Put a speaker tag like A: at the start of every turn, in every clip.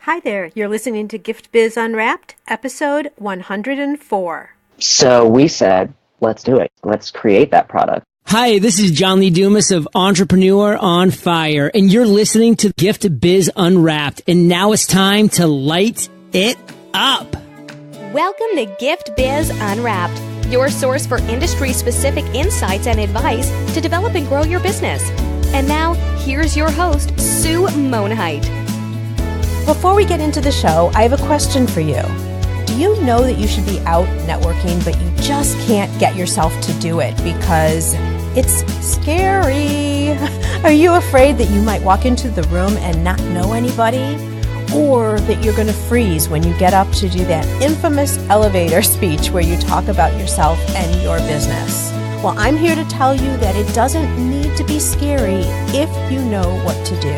A: Hi there, you're listening to Gift Biz Unwrapped, episode 104.
B: So we said, let's do it. Let's create that product.
C: Hi, this is John Lee Dumas of Entrepreneur on Fire, and you're listening to Gift Biz Unwrapped, and now it's time to light it up.
D: Welcome to Gift Biz Unwrapped, your source for industry-specific insights and advice to develop and grow your business. And now, here's your host, Sue Monheit.
A: Before we get into the show, I have a question for you. Do you know that you should be out networking, but you just can't get yourself to do it because it's scary? Are you afraid that you might walk into the room and not know anybody? Or that you're going to freeze when you get up to do that infamous elevator speech where you talk about yourself and your business? Well, I'm here to tell you that it doesn't need to be scary if you know what to do.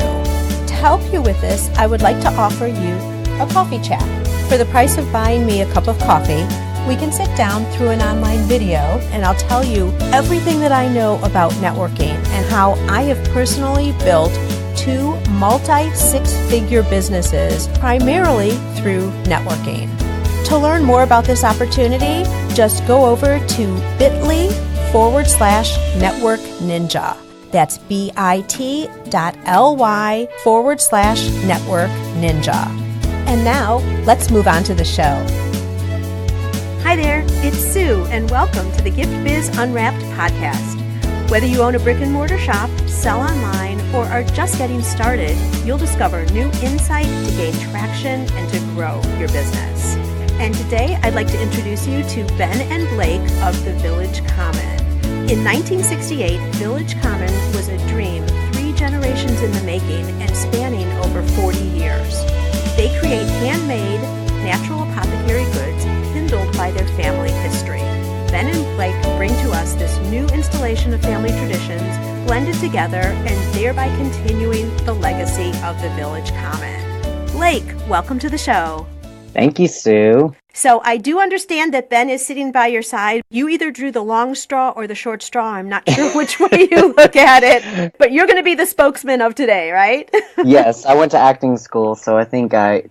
A: To help you with this, I would like to offer you a coffee chat. For the price of buying me a cup of coffee, we can sit down through an online video and I'll tell you everything that I know about networking and how I have personally built 2 multi-six-figure businesses primarily through networking. To learn more about this opportunity, just go over to bit.ly/network ninja. That's bit.ly/network ninja. And now, let's move on to the show. Hi there, it's Sue, and welcome to the Gift Biz Unwrapped podcast. Whether you own a brick and mortar shop, sell online, or are just getting started, you'll discover new insight to gain traction and to grow your business. And today, I'd like to introduce you to Ben and Blake of the Village Common. In 1968, Village Common was a dream 3 generations in the making and spanning over 40 years. They create handmade, natural apothecary goods kindled by their family history. Ben and Blake bring to us this new installation of family traditions blended together and thereby continuing the legacy of the Village Common. Blake, welcome to the show.
B: Thank you, Sue.
A: So I do understand that Ben is sitting by your side. You either drew the long straw or the short straw. I'm not sure which way you look at it, but you're going to be the spokesman of today, right?
B: Yes, I went to acting school, so I think I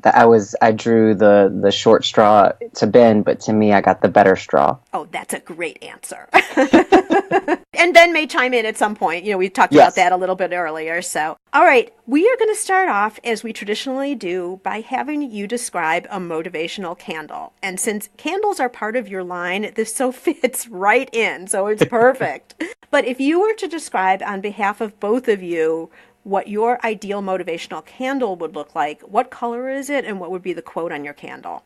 B: drew the short straw to Ben, but to me, I got the better straw.
A: Oh, that's a great answer. And Ben may chime in at some point. You know, we talked about that a little bit earlier. So, all right, we are going to start off as we traditionally do by having you describe a motivational candle. And since candles are part of your line, this so fits right in. So it's perfect. But if you were to describe on behalf of both of you what your ideal motivational candle would look like, what color is it and what would be the quote on your candle?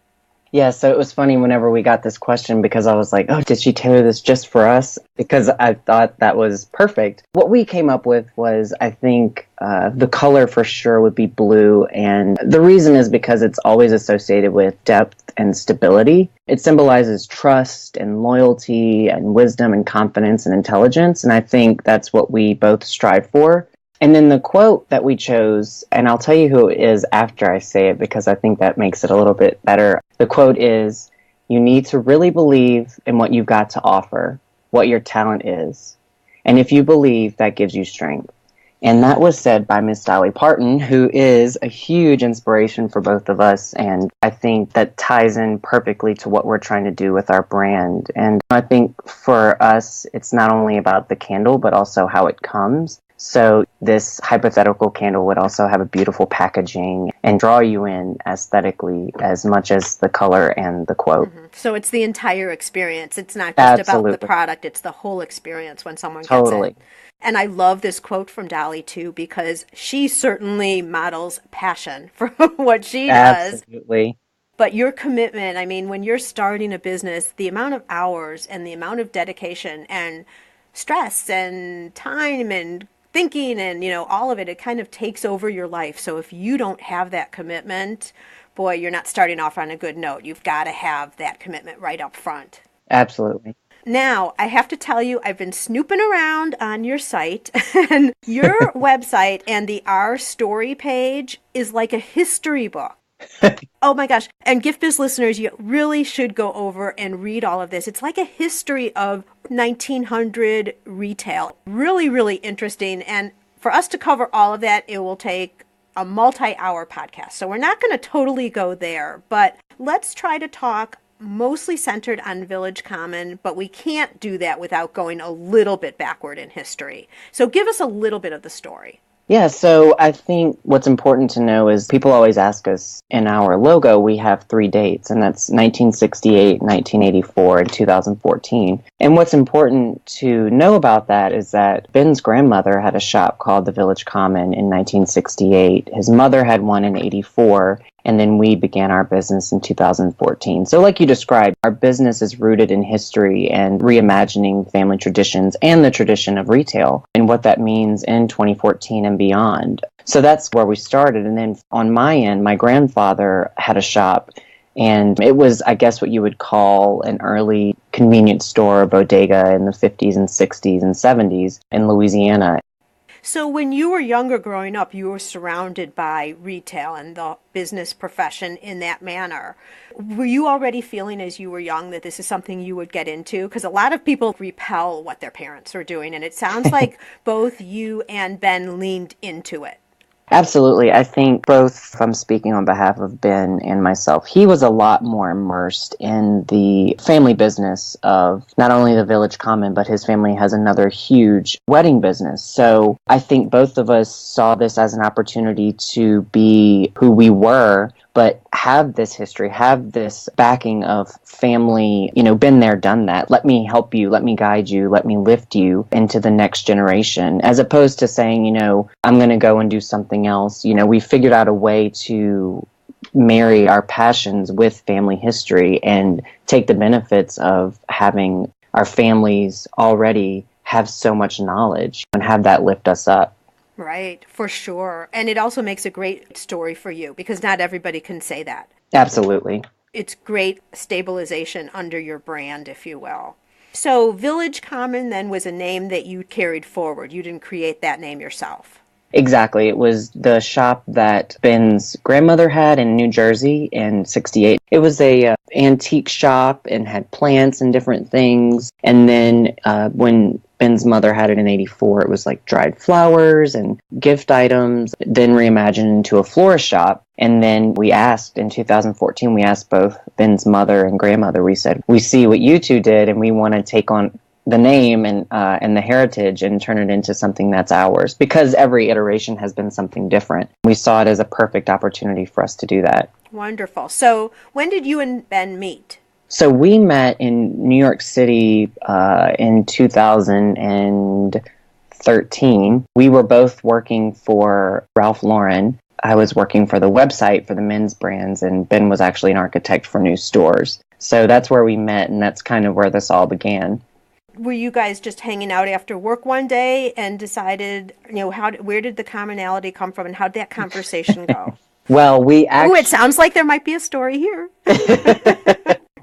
B: Yeah, so it was funny whenever we got this question because I was like, oh, did she tailor this just for us? Because I thought that was perfect. What we came up with was, I think, the color for sure would be blue. And the reason is because it's always associated with depth and stability. It symbolizes trust and loyalty and wisdom and confidence and intelligence. And I think that's what we both strive for. And then the quote that we chose, and I'll tell you who it is after I say it because I think that makes it a little bit better. The quote is, "You need to really believe in what you've got to offer, what your talent is. And if you believe, that gives you strength." And that was said by Miss Dolly Parton, who is a huge inspiration for both of us. And I think that ties in perfectly to what we're trying to do with our brand. And I think for us, it's not only about the candle, but also how it comes. So this hypothetical candle would also have a beautiful packaging and draw you in aesthetically as much as the color and the quote.
A: Mm-hmm. So it's the entire experience. It's not just about the product. It's the whole experience when someone gets it. And I love this quote from Dolly, too, because she certainly models passion for what she does.
B: Absolutely.
A: But your commitment, I mean, when you're starting a business, the amount of hours and the amount of dedication and stress and time and thinking and, you know, all of it, it kind of takes over your life. So if you don't have that commitment, boy, you're not starting off on a good note. You've got to have that commitment right up front.
B: Absolutely.
A: Now, I have to tell you, I've been snooping around on your site, and your website and the Our Story page is like a history book. Oh my gosh. And Gift Biz listeners, you really should go over and read all of this. It's like a history of 1900 retail. Really, really interesting. And for us to cover all of that, it will take a multi-hour podcast. So we're not going to totally go there, but let's try to talk mostly centered on Village Common, but we can't do that without going a little bit backward in history. So give us a little bit of the story.
B: Yeah, so I think what's important to know is people always ask us, in our logo, we have 3 dates, and that's 1968, 1984, and 2014. And what's important to know about that is that Ben's grandmother had a shop called the Village Common in 1968. His mother had one in 84, and then we began our business in 2014. So like you described, our business is rooted in history and reimagining family traditions and the tradition of retail and what that means in 2014 and beyond. So that's where we started. And then on my end, my grandfather had a shop, and it was, I guess, what you would call an early convenience store or bodega in the 50s and 60s and 70s in Louisiana.
A: So when you were younger growing up, you were surrounded by retail and the business profession in that manner. Were you already feeling as you were young that this is something you would get into? Because a lot of people repel what their parents are doing, and it sounds like both you and Ben leaned into it.
B: Absolutely. I think both, if I'm speaking on behalf of Ben and myself, he was a lot more immersed in the family business of not only the Village Common, but his family has another huge wedding business. So I think both of us saw this as an opportunity to be who we were, but have this history, have this backing of family, been there, done that. Let me help you, let me guide you, let me lift you into the next generation, as opposed to saying, I'm going to go and do something else. We figured out a way to marry our passions with family history and take the benefits of having our families already have so much knowledge and have that lift us up.
A: Right, for sure. And it also makes a great story for you because not everybody can say that.
B: Absolutely.
A: It's great stabilization under your brand, if you will. So Village Common then was a name that you carried forward. You didn't create that name yourself.
B: Exactly. It was the shop that Ben's grandmother had in New Jersey in 68. It was a antique shop and had plants and different things. And then when Ben's mother had it in 84, it was like dried flowers and gift items, then reimagined into a florist shop. And then we asked, in 2014, we asked both Ben's mother and grandmother, we said, we see what you two did and we want to take on the name and the heritage and turn it into something that's ours, because every iteration has been something different. We saw it as a perfect opportunity for us to do that.
A: Wonderful. So when did you and Ben meet?
B: So we met in New York City in 2013. We were both working for Ralph Lauren. I was working for the website for the men's brands, and Ben was actually an architect for new stores. So that's where we met, and that's kind of where this all began.
A: Were you guys just hanging out after work one day and decided, where did the commonality come from and how did that conversation go?
B: Well,
A: it sounds like there might be a story here.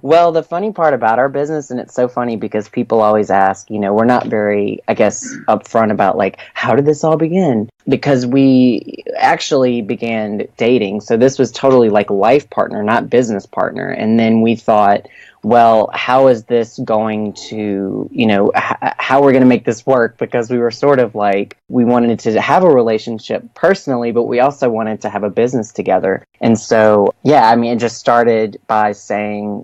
B: Well, the funny part about our business, and it's so funny because people always ask, we're not very, I guess, upfront about how did this all begin? Because we actually began dating. So this was totally like life partner, not business partner. And then we thought, well, how is this going to, how we're going to make this work? Because we were sort of we wanted to have a relationship personally, but we also wanted to have a business together. And so, it just started by saying,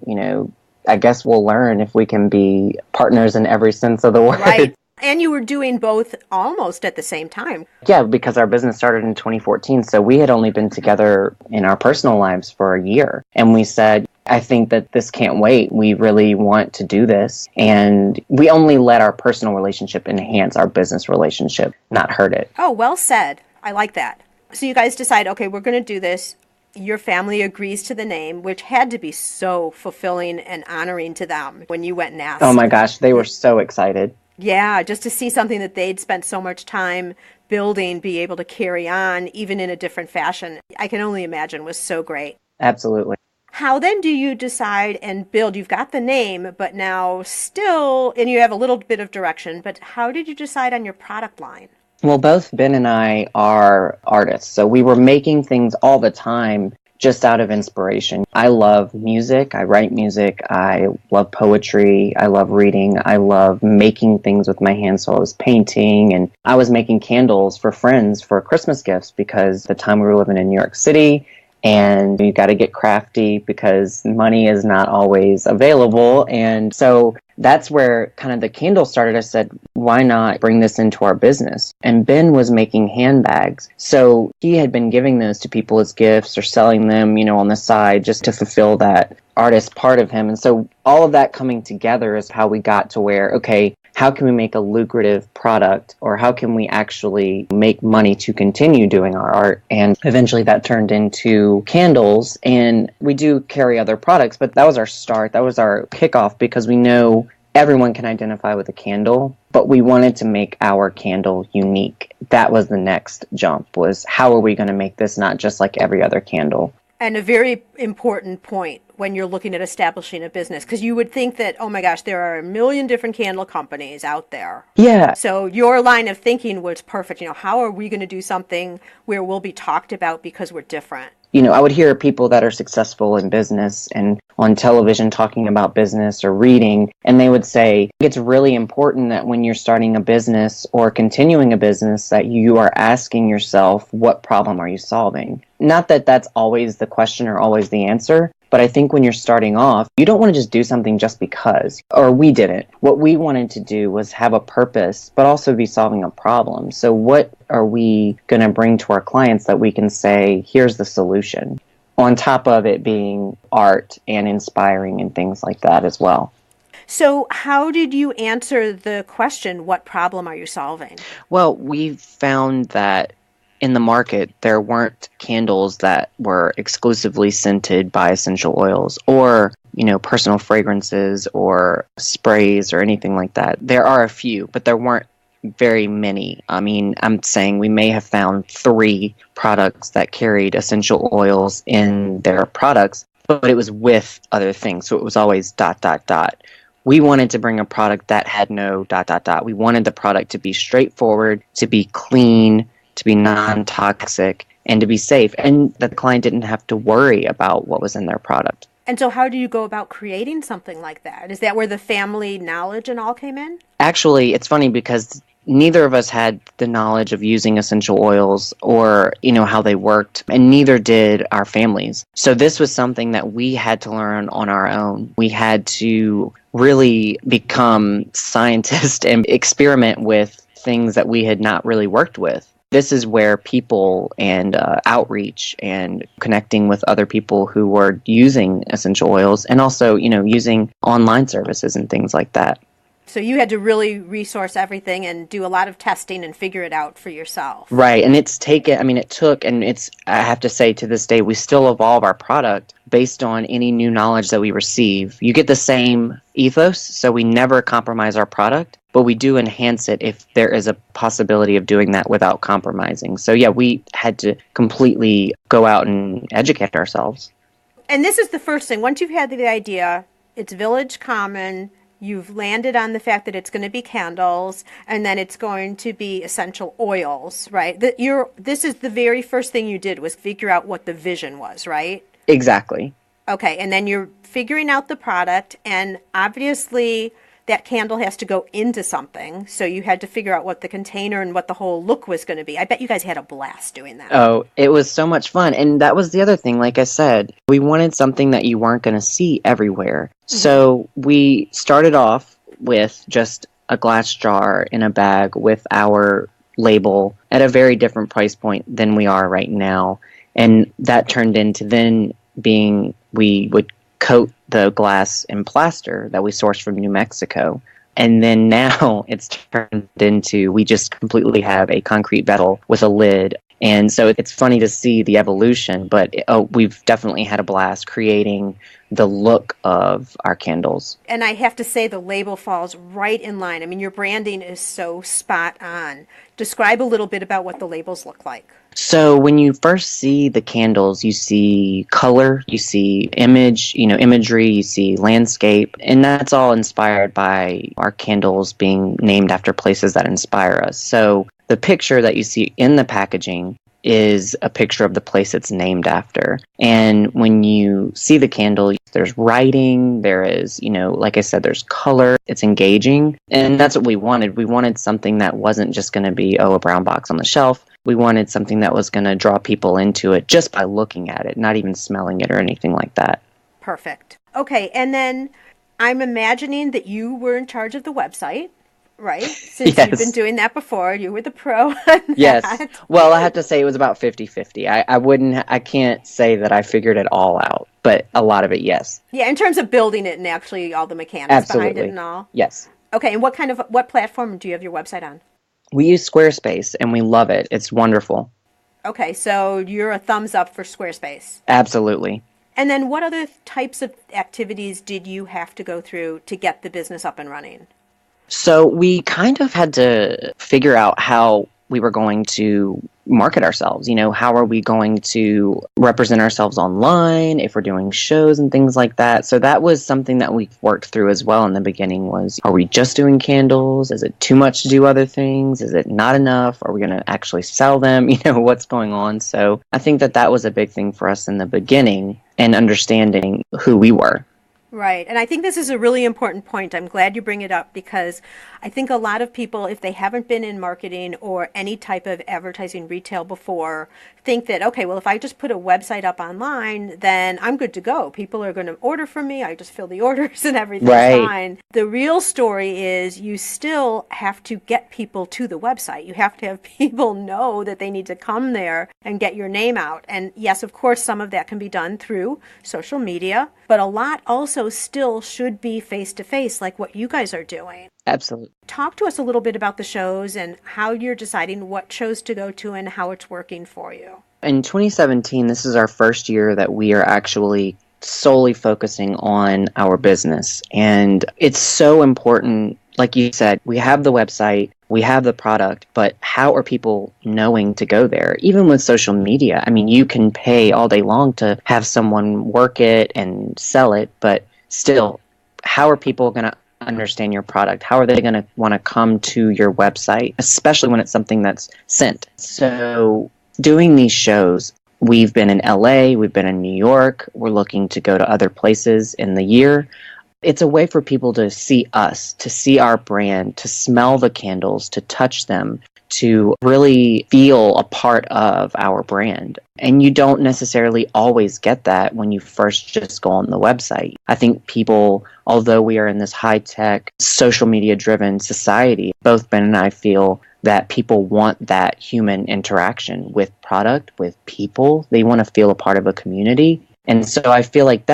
B: I guess we'll learn if we can be partners in every sense of the word.
A: Right. And you were doing both almost at the same time.
B: Yeah, because our business started in 2014. So we had only been together in our personal lives for a year. And we said, I think that this can't wait. We really want to do this. And we only let our personal relationship enhance our business relationship, not hurt it.
A: Oh, well said. I like that. So you guys decide, okay, we're going to do this. Your family agrees to the name, which had to be so fulfilling and honoring to them when you went and asked.
B: Oh my gosh, they were so excited.
A: Yeah, just to see something that they'd spent so much time building, be able to carry on, even in a different fashion, I can only imagine was so great.
B: Absolutely.
A: How then do you decide and build? You've got the name, but now still, and you have a little bit of direction, but how did you decide on your product line?
B: Well, both Ben and I are artists, so we were making things all the time, just out of inspiration. I love music. I write music. I love poetry. I love reading. I love making things with my hands. So I was painting, and I was making candles for friends for Christmas gifts, because the time we were living in New York City, and you got to get crafty because money is not always available. And so that's where kind of the candle started. I said, why not bring this into our business? And Ben was making handbags. So he had been giving those to people as gifts or selling them, on the side just to fulfill that artist part of him. And so all of that coming together is how we got to where, okay, how can we make a lucrative product, or how can we actually make money to continue doing our art? And eventually that turned into candles, and we do carry other products, but that was our start. That was our kickoff, because we know everyone can identify with a candle, but we wanted to make our candle unique. That was the next jump, was how are we going to make this not just like every other candle?
A: And a very important point when you're looking at establishing a business, because you would think that, oh my gosh, there are a million different candle companies out there.
B: Yeah.
A: So your line of thinking was perfect. How are we going to do something where we'll be talked about because we're different?
B: I would hear people that are successful in business and on television talking about business or reading, and they would say it's really important that when you're starting a business or continuing a business that you are asking yourself, what problem are you solving? Not that that's always the question or always the answer, but I think when you're starting off, you don't want to just do something just because, or we didn't. What we wanted to do was have a purpose, but also be solving a problem. So what are we going to bring to our clients that we can say, here's the solution, on top of it being art and inspiring and things like that as well.
A: So how did you answer the question, what problem are you solving?
B: Well, we found that in the market, there weren't candles that were exclusively scented by essential oils or, personal fragrances or sprays or anything like that. There are a few, but there weren't very many. I mean, I'm saying we may have found 3 products that carried essential oils in their products, but it was with other things. So it was always ... We wanted to bring a product that had no ... We wanted the product to be straightforward, to be clean, to be non-toxic, and to be safe, and that the client didn't have to worry about what was in their product.
A: And so how do you go about creating something like that? Is that where the family knowledge and all came in?
B: Actually, it's funny because neither of us had the knowledge of using essential oils or, how they worked, and neither did our families. So this was something that we had to learn on our own. We had to really become scientists and experiment with things that we had not really worked with. This is where people and outreach and connecting with other people who were using essential oils, and also, using online services and things like that.
A: So you had to really resource everything and do a lot of testing and figure it out for yourself.
B: Right. And I have to say, to this day, we still evolve our product based on any new knowledge that we receive. You get the same ethos, so we never compromise our product, but we do enhance it if there is a possibility of doing that without compromising. So yeah, we had to completely go out and educate ourselves.
A: And this is the first thing. Once you've had the idea, it's village common. You've landed on the fact that it's going to be candles, and then it's going to be essential oils, right? This is the very first thing you did, was figure out what the vision was, right?
B: Exactly.
A: Okay, and then you're figuring out the product, and obviously that candle has to go into something, so you had to figure out what the container and what the whole look was going to be. I bet you guys had a blast doing that.
B: Oh, it was so much fun. And that was the other thing, like I said, we wanted something that you weren't going to see everywhere. Mm-hmm. So we started off with just a glass jar in a bag with our label at a very different price point than we are right now. And that turned into then being, we would coat the glass in plaster that we sourced from New Mexico. And then now it's turned into, we just completely have a concrete vessel with a lid. And so it's funny to see the evolution, but we've definitely had a blast creating the look of our candles.
A: And I have to say the label falls right in line. I mean, your branding is so spot on. Describe a little bit about what the labels look like.
B: So when you first see the candles, you see color, you see imagery, you see landscape, and that's all inspired by our candles being named after places that inspire us. So the picture that you see in the packaging is a picture of the place it's named after. And when you see the candle, there's writing, there is, like I said, there's color, it's engaging. And that's what we wanted. We wanted something that wasn't just going to be, a brown box on the shelf. We wanted something that was going to draw people into it just by looking at it, not even smelling it or anything like that.
A: Perfect. Okay, and then I'm imagining that you were in charge of the website, right? Since
B: Yes.
A: you've been doing that before, you were the pro on that.
B: Yes. Well, I have to say it was about 50-50. I can't say that I figured it all out, but a lot of it, yes.
A: Yeah, in terms of building it and actually all the mechanics behind it and all.
B: Yes.
A: Okay, and what platform do you have your website on?
B: We use Squarespace and we love it. It's wonderful.
A: Okay, so you're a thumbs up for Squarespace.
B: Absolutely.
A: And then what other types of activities did you have to go through to get the business up and running?
B: So we kind of had to figure out how we were going to market ourselves. How are we going to represent ourselves online if we're doing shows and things like that? So that was something that we worked through as well in the beginning was, are we just doing candles? Is it too much to do other things? Is it not enough? Are we going to actually sell them? What's going on? So I think that was a big thing for us in the beginning and understanding who we were.
A: Right. And I think this is a really important point. I'm glad you bring it up because I think a lot of people, if they haven't been in marketing or any type of advertising retail before, think that, okay, well, if I just put a website up online, then I'm good to go. People are going to order from me. I just fill the orders and everything's fine. The real story is you still have to get people to the website. You have to have people know that they need to come there and get your name out. And yes, of course, some of that can be done through social media, but a lot also still should be face-to-face like what you guys are doing.
B: Absolutely.
A: Talk to us a little bit about the shows and how you're deciding what shows to go to and how it's working for you.
B: In 2017, this is our first year that we are actually solely focusing on our business. And it's so important. Like you said, we have the website, we have the product, but how are people knowing to go there? Even with social media, I mean, you can pay all day long to have someone work it and sell it, but still, how are people going to understand your product? How are they going to want to come to your website, especially when it's something that's sent? So doing these shows, we've been in LA, we've been in New York, we're looking to go to other places in the year. It's a way for people to see us, to see our brand, to smell the candles, to touch them, to really feel a part of our brand. And you don't necessarily always get that when you first just go on the website. I think people, although we are in this high-tech, social media-driven society, both Ben and I feel that people want that human interaction with product, with people. They want to feel a part of a community. And so I feel like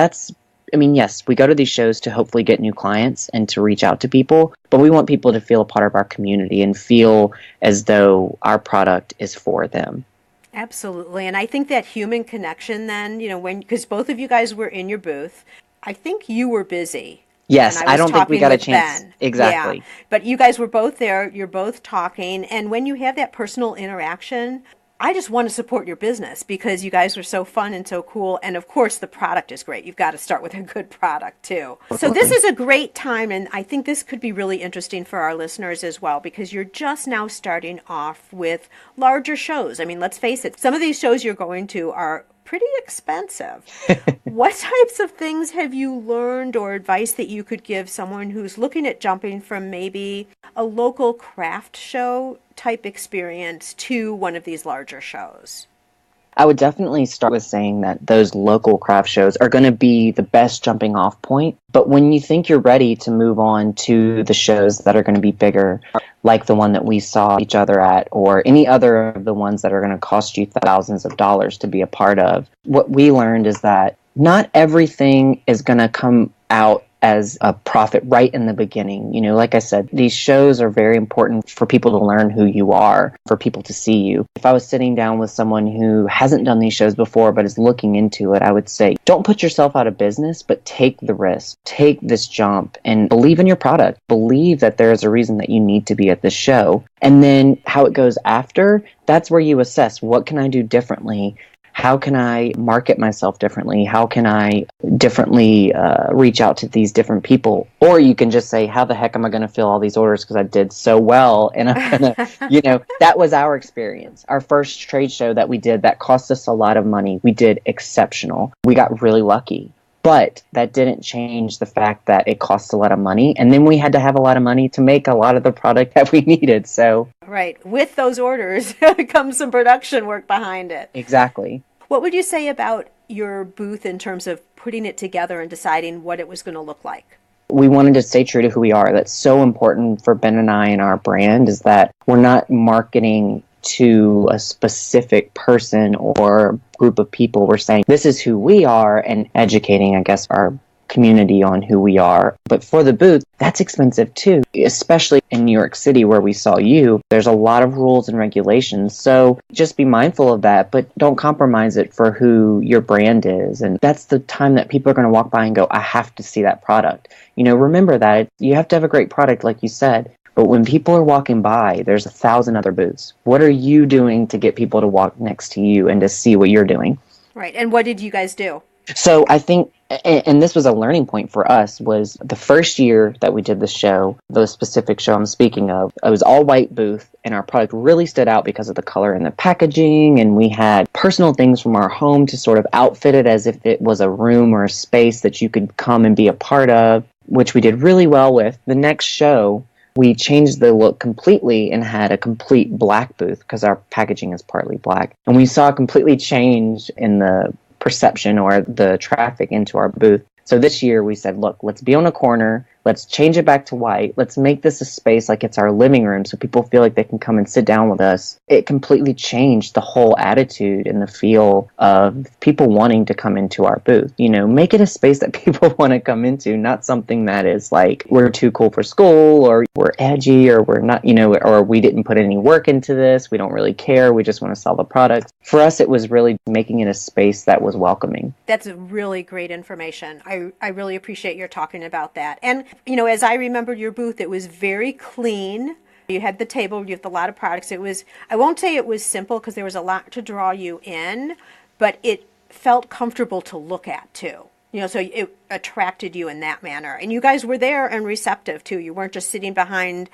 B: yes, we go to these shows to hopefully get new clients and to reach out to people, but we want people to feel a part of our community and feel as though our product is for them.
A: Absolutely. And I think that human connection then, because both of you guys were in your booth, I think you were busy.
B: Yes, I don't think we got a chance.
A: Ben.
B: Exactly.
A: Yeah. But you guys were both there. You're both talking. And when you have that personal interaction, I just want to support your business because you guys are so fun and so cool. And of course, the product is great. You've got to start with a good product too. So this is a great time. And I think this could be really interesting for our listeners as well, because you're just now starting off with larger shows. I mean, let's face it. Some of these shows you're going to are pretty expensive. What types of things have you learned or advice that you could give someone who's looking at jumping from maybe a local craft show type experience to one of these larger shows?
B: I would definitely start with saying that those local craft shows are going to be the best jumping off point. But when you think you're ready to move on to the shows that are going to be bigger, like the one that we saw each other at, or any other of the ones that are going to cost you thousands of dollars to be a part of, what we learned is that not everything is going to come out as a profit right in the beginning. Like I said, these shows are very important for people to learn who you are, for people to see you. If I was sitting down with someone who hasn't done these shows before but is looking into it, I would say, don't put yourself out of business, but take the risk, take this jump and believe in your product. Believe that there is a reason that you need to be at this show. And then how it goes after, that's where you assess, what can I do differently? how can I market myself differently? How can I differently reach out to these different people? Or you can just say, how the heck am I going to fill all these orders because I did so well? And I'm going to, that was our experience. Our first trade show that we did that cost us a lot of money. We did exceptional. We got really lucky. But that didn't change the fact that it cost a lot of money. And then we had to have a lot of money to make a lot of the product that we needed. So,
A: right. With those orders comes some production work behind it.
B: Exactly.
A: What would you say about your booth in terms of putting it together and deciding what it was going to look like?
B: We wanted to stay true to who we are. That's so important for Ben and I and our brand, is that we're not marketing to a specific person or group of people. We're saying this is who we are and educating, I guess, our community on who we are. But for the booth, that's expensive too, especially in New York City where we saw you. There's a lot of rules and regulations. So just be mindful of that, but don't compromise it for who your brand is. And that's the time that people are going to walk by and go, I have to see that product. Remember that you have to have a great product, like you said. But when people are walking by, there's 1,000 other booths. What are you doing to get people to walk next to you and to see what you're doing? Right.
A: And what did you guys do?
B: So I think, and this was a learning point for us, was the first year that we did the show, the specific show I'm speaking of, it was all white booth, and our product really stood out because of the color and the packaging, and we had personal things from our home to sort of outfit it as if it was a room or a space that you could come and be a part of, which we did really well with. The next show, we changed the look completely and had a complete black booth because our packaging is partly black. And we saw a completely change in the perception or the traffic into our booth. So this year we said, look, let's be on a corner. Let's change it back to white. Let's make this a space like it's our living room so people feel like they can come and sit down with us. It completely changed the whole attitude and the feel of people wanting to come into our booth. Make it a space that people want to come into, not something that is like we're too cool for school or we're edgy or we're not, or we didn't put any work into this. We don't really care. We just want to sell the product. For us, it was really making it a space that was welcoming.
A: That's really great information. I really appreciate your talking about that. And as I remember your booth, it was very clean. You had the table, you had a lot of products. I won't say it was simple because there was a lot to draw you in, but it felt comfortable to look at too. So it attracted you in that manner. And you guys were there and receptive too. You weren't just sitting behind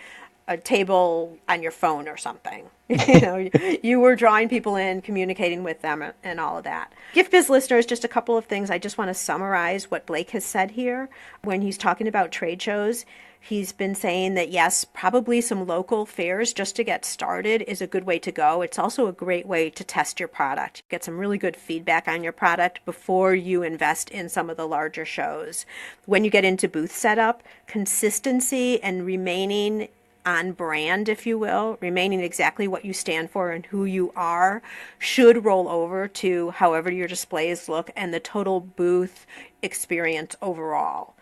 A: a table on your phone or something. You were drawing people in, communicating with them and all of that. Gift Biz listeners, just a couple of things. I just want to summarize what Blake has said here. When he's talking about trade shows, he's been saying that yes, probably some local fairs just to get started is a good way to go. It's also a great way to test your product. Get some really good feedback on your product before you invest in some of the larger shows. When you get into booth setup, consistency and remaining on brand, if you will, remaining exactly what you stand for and who you are, should roll over to however your displays look and the total booth experience overall.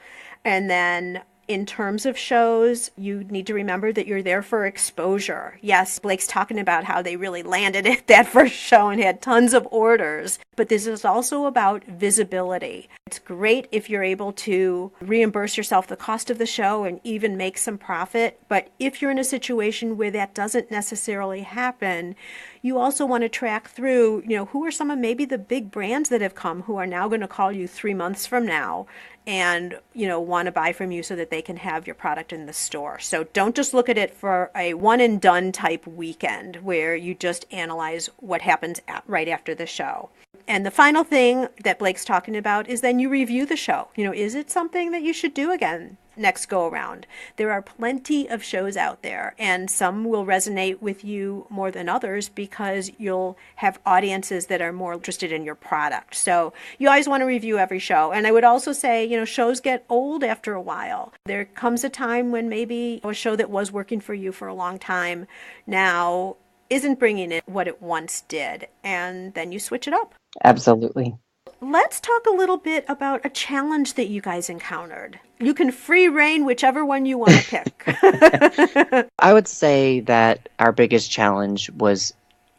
A: And then in terms of shows, you need to remember that you're there for exposure. Yes, Blake's talking about how they really landed at that first show and had tons of orders, but this is also about visibility. It's great if you're able to reimburse yourself the cost of the show and even make some profit, but if you're in a situation where that doesn't necessarily happen, you also want to track through, who are some of maybe the big brands that have come who are now going to call you 3 months from now and, want to buy from you so that they can have your product in the store. So don't just look at it for a one and done type weekend where you just analyze what happens right after the show. And the final thing that Blake's talking about is then you review the show. Is it something that you should do again next go around? There are plenty of shows out there, and some will resonate with you more than others because you'll have audiences that are more interested in your product. So you always want to review every show. And I would also say, shows get old after a while. There comes a time when maybe a show that was working for you for a long time now isn't bringing in what it once did, and then you switch it up.
B: Absolutely.
A: Let's talk a little bit about a challenge that you guys encountered. You can free reign whichever one you want to pick.
B: I would say that our biggest challenge was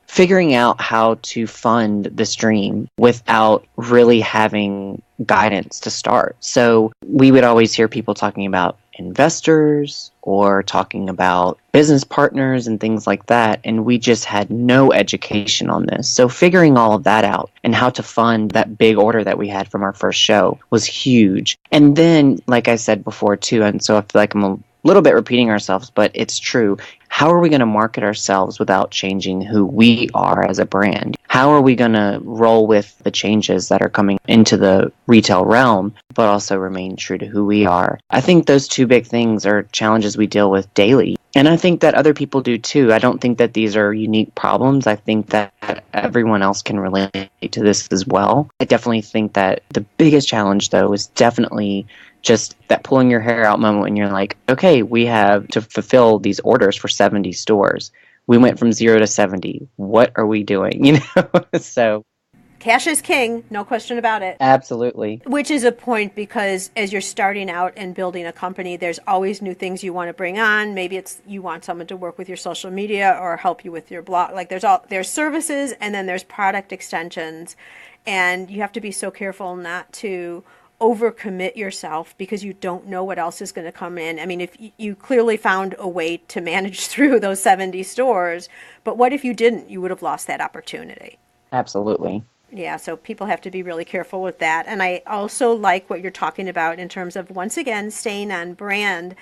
B: figuring out how to fund the stream without really having guidance to start. So we would always hear people talking about investors or talking about business partners and things like that. And we just had no education on this. So figuring all of that out and how to fund that big order that we had from our first show was huge. And then, like I said before too, and so I feel like I'm a little bit repeating ourselves, but it's true. How are we going to market ourselves without changing who we are as a brand? How are we going to roll with the changes that are coming into the retail realm, but also remain true to who we are? I think those two big things are challenges we deal with daily. And I think that other people do too. I don't think that these are unique problems. I think that everyone else can relate to this as well. I definitely think that the biggest challenge, though, is definitely just that pulling your hair out moment when you're like, okay, we have to fulfill these orders for 70 stores. We went from 0 to 70. What are we doing? You know, so.
A: Cash is king, no question about it.
B: Absolutely.
A: Which is a point, because as you're starting out and building a company, there's always new things you want to bring on. Maybe it's you want someone to work with your social media or help you with your blog. Like there's services, and then there's product extensions. And you have to be so careful not to overcommit yourself because you don't know what else is going to come in. I mean, if you clearly found a way to manage through those 70 stores, but what if you didn't? You would have lost that opportunity.
B: Absolutely.
A: Yeah, so people have to be really careful with that. And I also like what you're talking about in terms of, once again, staying on brand.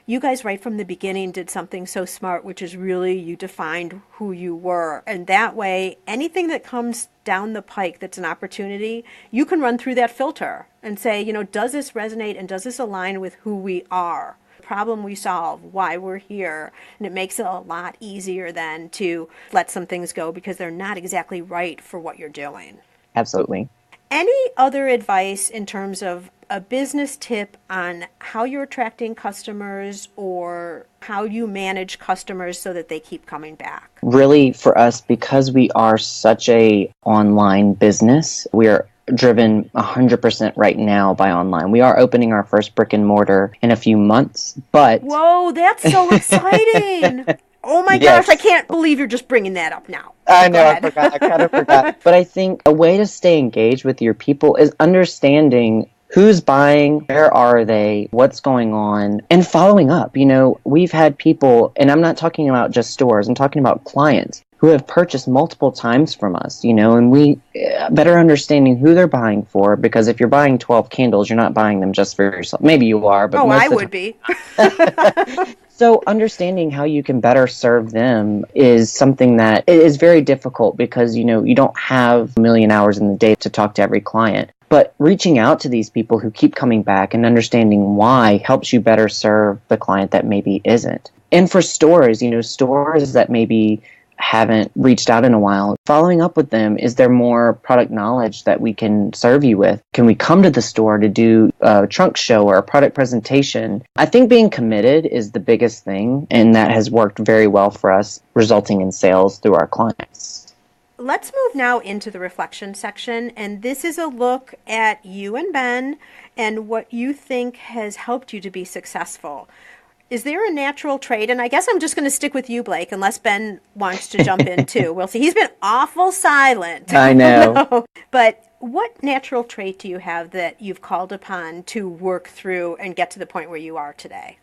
A: You guys right from the beginning did something so smart, which is really you defined who you were. And that way, anything that comes down the pike that's an opportunity, you can run through that filter and say, you know, does this resonate and does this align with who we are? Problem we solve, why we're here. And it makes it a lot easier then to let some things go because they're not exactly right for what you're doing.
B: Absolutely.
A: Any other advice in terms of a business tip on how you're attracting customers or how you manage customers so that they keep coming back?
B: Really, for us, because we are such a online business, we are driven 100% right now by online. We are opening our first brick and mortar in a few months, but...
A: Whoa, that's so exciting! Oh my
B: Yes.
A: gosh, I can't believe you're just bringing that up now.
B: I know, I forgot. I kind of forgot. But I think a way to stay engaged with your people is understanding who's buying, where are they, what's going on, and following up. You know, we've had people, and I'm not talking about just stores, I'm talking about clients who have purchased multiple times from us, you know, and we better understanding who they're buying for, because if you're buying 12 candles, you're not buying them just for yourself. Maybe you are, but most
A: I
B: of the
A: would be.
B: So understanding how you can better serve them is something that is very difficult because, you know, you don't have a million hours in the day to talk to every client. But reaching out to these people who keep coming back and understanding why helps you better serve the client that maybe isn't. And for stores, you know, stores that maybe haven't reached out in a while, following up with them, is there more product knowledge that we can serve you with? Can we come to the store to do a trunk show or a product presentation? I think being committed is the biggest thing, and that has worked very well for us, resulting in sales through our clients.
A: Let's move now into the reflection section, and this is a look at you and Ben and what you think has helped you to be successful. Is there a natural trait? And I guess I'm just going to stick with you, Blake, unless Ben wants to jump in too. We'll see. He's been awful silent.
B: I know.
A: No. But what natural trait do you have that you've called upon to work through and get to the point where you are today?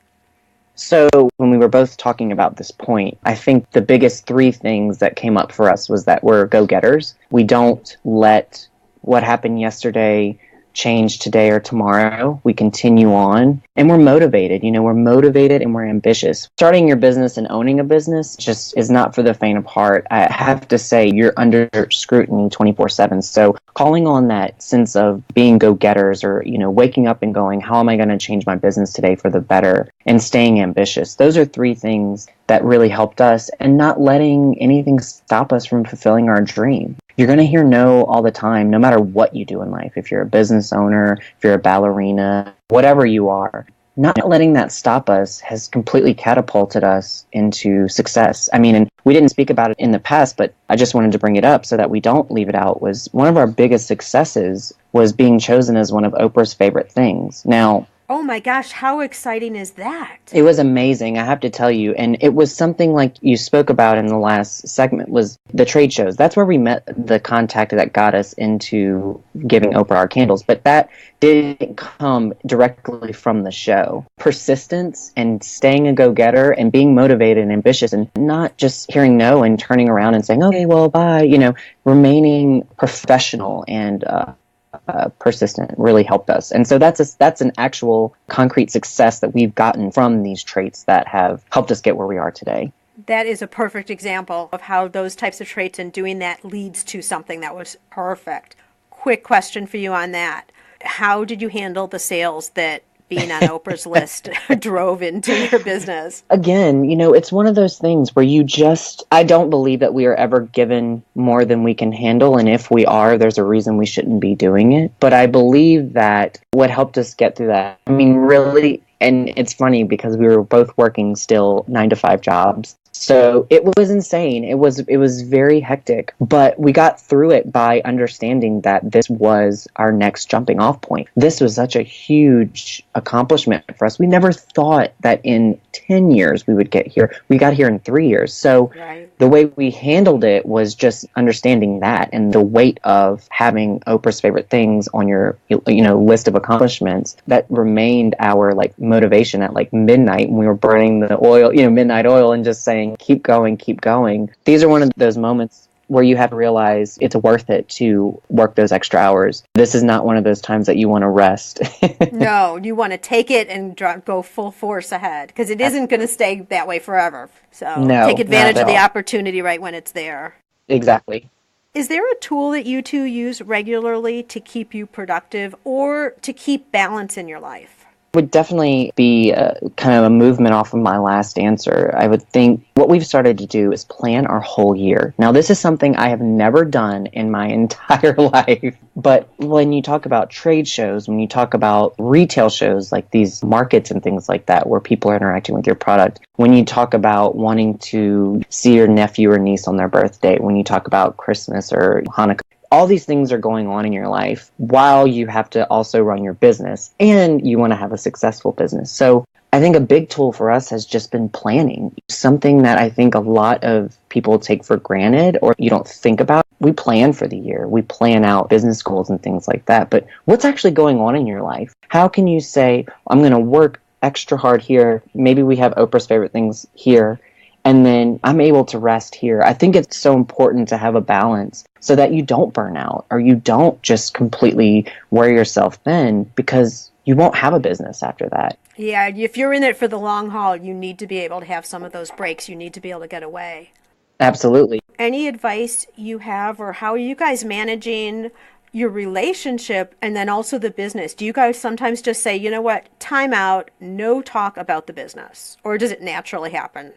B: So when we were both talking about this point, I think the biggest three things that came up for us was that we're go-getters. We don't let what happened yesterday change today or tomorrow. We continue on, and we're motivated. You know, we're motivated and we're ambitious. Starting your business and owning a business just is not for the faint of heart. I have to say, you're under scrutiny 24/7. So calling on that sense of being go-getters, or, you know, waking up and going, how am I going to change my business today for the better, and staying ambitious. Those are three things that really helped us, and not letting anything stop us from fulfilling our dream. You're going to hear no all the time, no matter what you do in life. If you're a business owner, if you're a ballerina, whatever you are, not letting that stop us has completely catapulted us into success. I mean, and we didn't speak about it in the past, but I just wanted to bring it up so that we don't leave it out. Was one of our biggest successes was being chosen as one of Oprah's favorite things. Now,
A: Oh my gosh, how exciting is that?
B: It was amazing, I have to tell you. And it was something like you spoke about in the last segment was the trade shows. That's where we met the contact that got us into giving Oprah our candles. But that didn't come directly from the show. Persistence and staying a go-getter and being motivated and ambitious and not just hearing no and turning around and saying, okay, well, bye, remaining professional and persistent really helped us. And so that's an actual concrete success that we've gotten from these traits that have helped us get where we are today.
A: That is a perfect example of how those types of traits and doing that leads to something that was perfect. Quick question for you on that. How did you handle the sales that being on Oprah's list drove into your business?
B: Again, it's one of those things where I don't believe that we are ever given more than we can handle. And if we are, there's a reason we shouldn't be doing it. But I believe that what helped us get through that, really, and it's funny because we were both working still 9-to-5 jobs. So it was insane. It was very hectic, but we got through it by understanding that this was our next jumping off point. This was such a huge accomplishment for us. We never thought that in 10 years we would get here. We got here in 3 years. So the way we handled it was just understanding that and the weight of having Oprah's favorite things on your list of accomplishments that remained our motivation at midnight when we were burning the oil, midnight oil, and just saying, keep going, keep going. These are one of those moments where you have to realize it's worth it to work those extra hours. This is not one of those times that you want to rest.
A: No, you want to take it and go full force ahead because it isn't going to stay that way forever. So take advantage of the opportunity right when it's there.
B: Exactly.
A: Is there a tool that you two use regularly to keep you productive or to keep balance in your life?
B: Would definitely be kind of a movement off of my last answer. I would think what we've started to do is plan our whole year. Now, this is something I have never done in my entire life. But when you talk about trade shows, when you talk about retail shows like these markets and things like that where people are interacting with your product, when you talk about wanting to see your nephew or niece on their birthday, when you talk about Christmas or Hanukkah, all these things are going on in your life while you have to also run your business and you want to have a successful business. So I think a big tool for us has just been planning, something that I think a lot of people take for granted or you don't think about. We plan for the year. We plan out business goals and things like that. But what's actually going on in your life? How can you say, I'm going to work extra hard here. Maybe we have Oprah's favorite things here. And then I'm able to rest here. I think it's so important to have a balance so that you don't burn out or you don't just completely wear yourself thin because you won't have a business after that.
A: Yeah, if you're in it for the long haul, you need to be able to have some of those breaks. You need to be able to get away.
B: Absolutely.
A: Any advice you have or how are you guys managing your relationship and then also the business? Do you guys sometimes just say, you know what, time out, no talk about the business? Or does it naturally happen?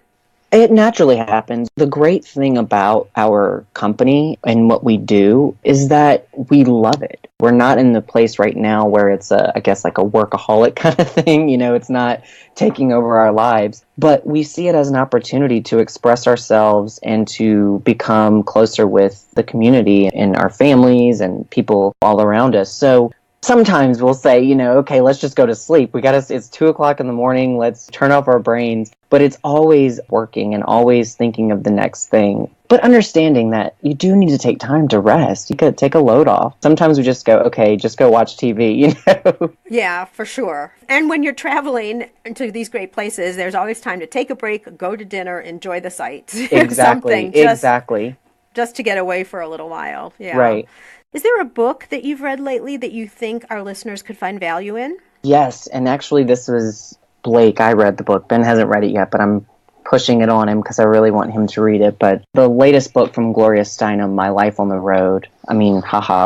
B: It naturally happens. The great thing about our company and what we do is that we love it. We're not in the place right now where it's a workaholic kind of thing. It's not taking over our lives, but we see it as an opportunity to express ourselves and to become closer with the community and our families and people all around us. So sometimes we'll say, okay, let's just go to sleep. It's 2:00 in the morning. Let's turn off our brains. But it's always working and always thinking of the next thing. But understanding that you do need to take time to rest. You could take a load off. Sometimes we just go, okay, just go watch TV,
A: Yeah, for sure. And when you're traveling to these great places, there's always time to take a break, go to dinner, enjoy the sights.
B: Exactly. Exactly.
A: Just to get away for a little while. Yeah.
B: Right.
A: Is there a book that you've read lately that you think our listeners could find value in?
B: Yes, and actually this was Blake. I read the book. Ben hasn't read it yet, but I'm pushing it on him because I really want him to read it. But the latest book from Gloria Steinem, My Life on the Road. I mean,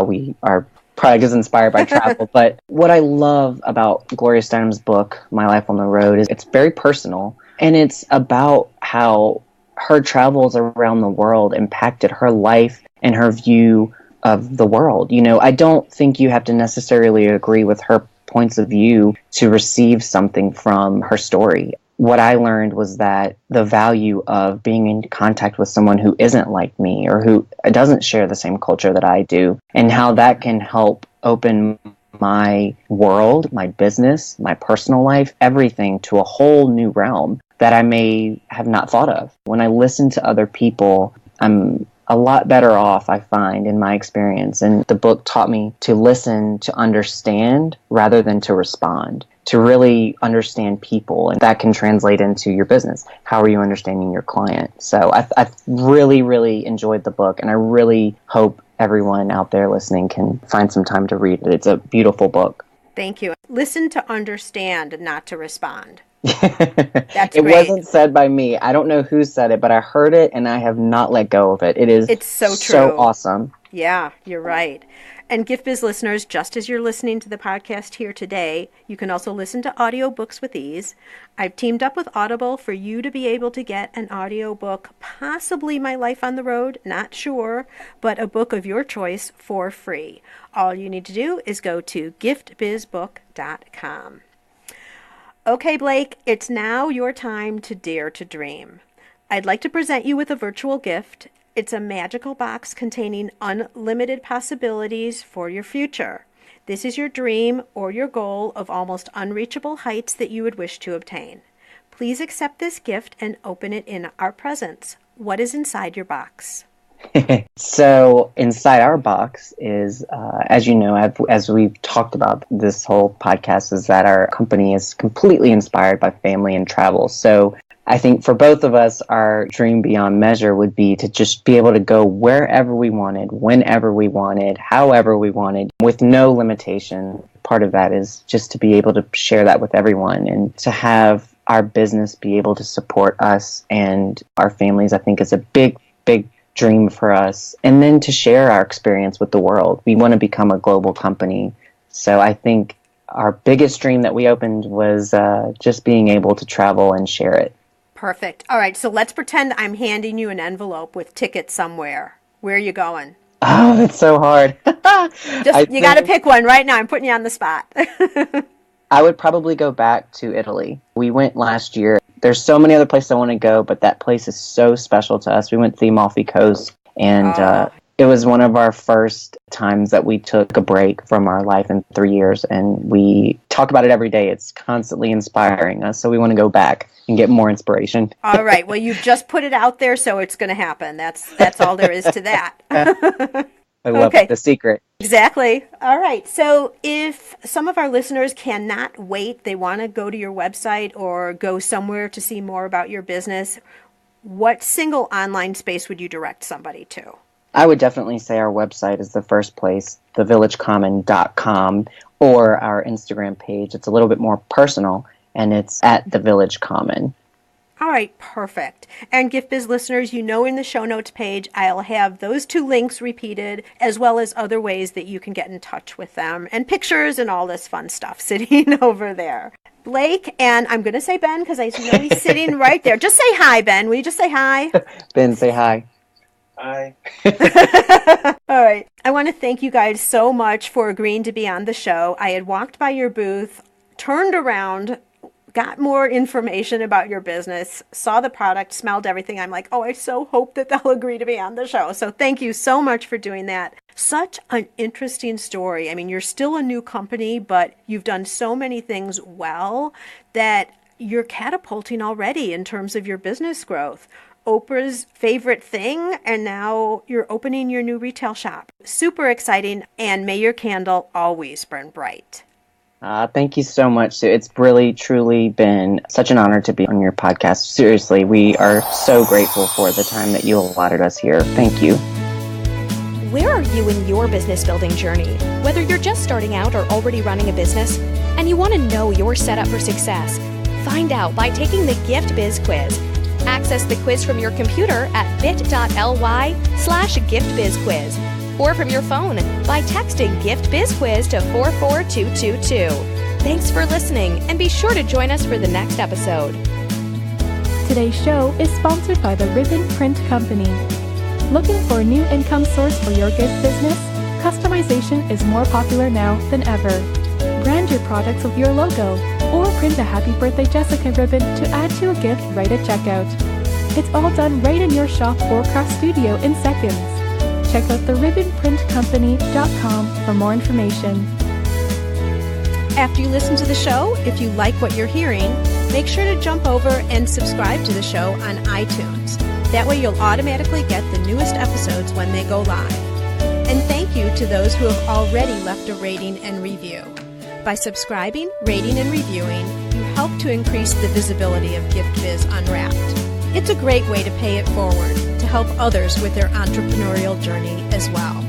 B: we are probably just inspired by travel. But what I love about Gloria Steinem's book, My Life on the Road, is it's very personal. And it's about how her travels around the world impacted her life and her view of the world. I don't think you have to necessarily agree with her points of view to receive something from her story. What I learned was that the value of being in contact with someone who isn't like me or who doesn't share the same culture that I do, and how that can help open my world, my business, my personal life, everything to a whole new realm that I may have not thought of. When I listen to other people, I'm a lot better off, I find, in my experience. And the book taught me to listen, to understand rather than to respond, to really understand people. And that can translate into your business. How are you understanding your client? So I've really, really enjoyed the book, and I really hope everyone out there listening can find some time to read it. It's a beautiful book.
A: Thank you. Listen to understand, not to respond. That's
B: it
A: great.
B: Wasn't said by me. I don't know who said it, but I heard it and I have not let go of it. It's so true. So awesome.
A: Yeah, you're right. And Gift Biz listeners, just as you're listening to the podcast here today, you can also listen to audiobooks with ease. I've teamed up with Audible for you to be able to get an audiobook, possibly My Life on the Road, not sure, but a book of your choice for free. All you need to do is go to giftbizbook.com. Okay, Blake, it's now your time to dare to dream. I'd like to present you with a virtual gift. It's a magical box containing unlimited possibilities for your future. This is your dream or your goal of almost unreachable heights that you would wish to obtain. Please accept this gift and open it in our presence. What is inside your box?
B: So inside our box is, as you know, as we've talked about this whole podcast, is that our company is completely inspired by family and travel. So I think for both of us, our dream beyond measure would be to just be able to go wherever we wanted, whenever we wanted, however we wanted, with no limitation. Part of that is just to be able to share that with everyone and to have our business be able to support us and our families, I think is a big, big dream for us. And then to share our experience with the world. We want to become a global company. So I think our biggest dream that we opened was just being able to travel and share it.
A: Perfect. All right, so let's pretend I'm handing you an envelope with tickets somewhere. Where are you going?
B: Oh, that's so hard.
A: You got to pick one right now. I'm putting you on the spot.
B: I would probably go back to Italy. We went last year. There's so many other places I want to go, but that place is so special to us. We went to the Amalfi Coast, and it was one of our first times that we took a break from our life in 3 years, and we talk about it every day. It's constantly inspiring us, so we want to go back and get more inspiration.
A: All right. Well, you've just put it out there, so it's going to happen. That's all there is to that.
B: I love the secret.
A: Exactly. All right. So if some of our listeners cannot wait, they want to go to your website or go somewhere to see more about your business, what single online space would you direct somebody to?
B: I would definitely say our website is the first place, thevillagecommon.com, or our Instagram page. It's a little bit more personal, and it's at The Village Common.
A: All right, perfect. And Gift Biz listeners, you know in the show notes page, I'll have those two links repeated, as well as other ways that you can get in touch with them, and pictures and all this fun stuff sitting over there. Blake, and I'm going to say Ben, because I know he's sitting right there. Just say hi, Ben. Will you just say hi?
B: Ben, say hi.
E: Hi.
A: All right. I want to thank you guys so much for agreeing to be on the show. I had walked by your booth, turned around, got more information about your business, saw the product, smelled everything. I'm like, oh, I so hope that they'll agree to be on the show. So thank you so much for doing that. Such an interesting story. I mean, you're still a new company, but you've done so many things well that you're catapulting already in terms of your business growth. Oprah's favorite thing, and now you're opening your new retail shop. Super exciting, and may your candle always burn bright.
B: Thank you so much, Sue. It's really, truly been such an honor to be on your podcast. Seriously, we are so grateful for the time that you allotted us here. Thank you.
D: Where are you in your business building journey? Whether you're just starting out or already running a business, and you want to know you're set up for success, find out by taking the Gift Biz quiz. Access the quiz from your computer at bit.ly/giftbizquiz or from your phone by texting Gift Biz Quiz to 44222. Thanks for listening, and be sure to join us for the next episode.
F: Today's show is sponsored by the Ribbon Print Company. Looking for a new income source for your gift business? Customization is more popular now than ever. Brand your products with your logo, or print a Happy Birthday Jessica ribbon to add to a gift right at checkout. It's all done right in your shop or craft studio in seconds. Check out theribbonprintcompany.com for more information.
A: After you listen to the show, if you like what you're hearing, make sure to jump over and subscribe to the show on iTunes. That way you'll automatically get the newest episodes when they go live. And thank you to those who have already left a rating and review. By subscribing, rating, and reviewing, you help to increase the visibility of Gift Biz Unwrapped. It's a great way to pay it forward to help others with their entrepreneurial journey as well.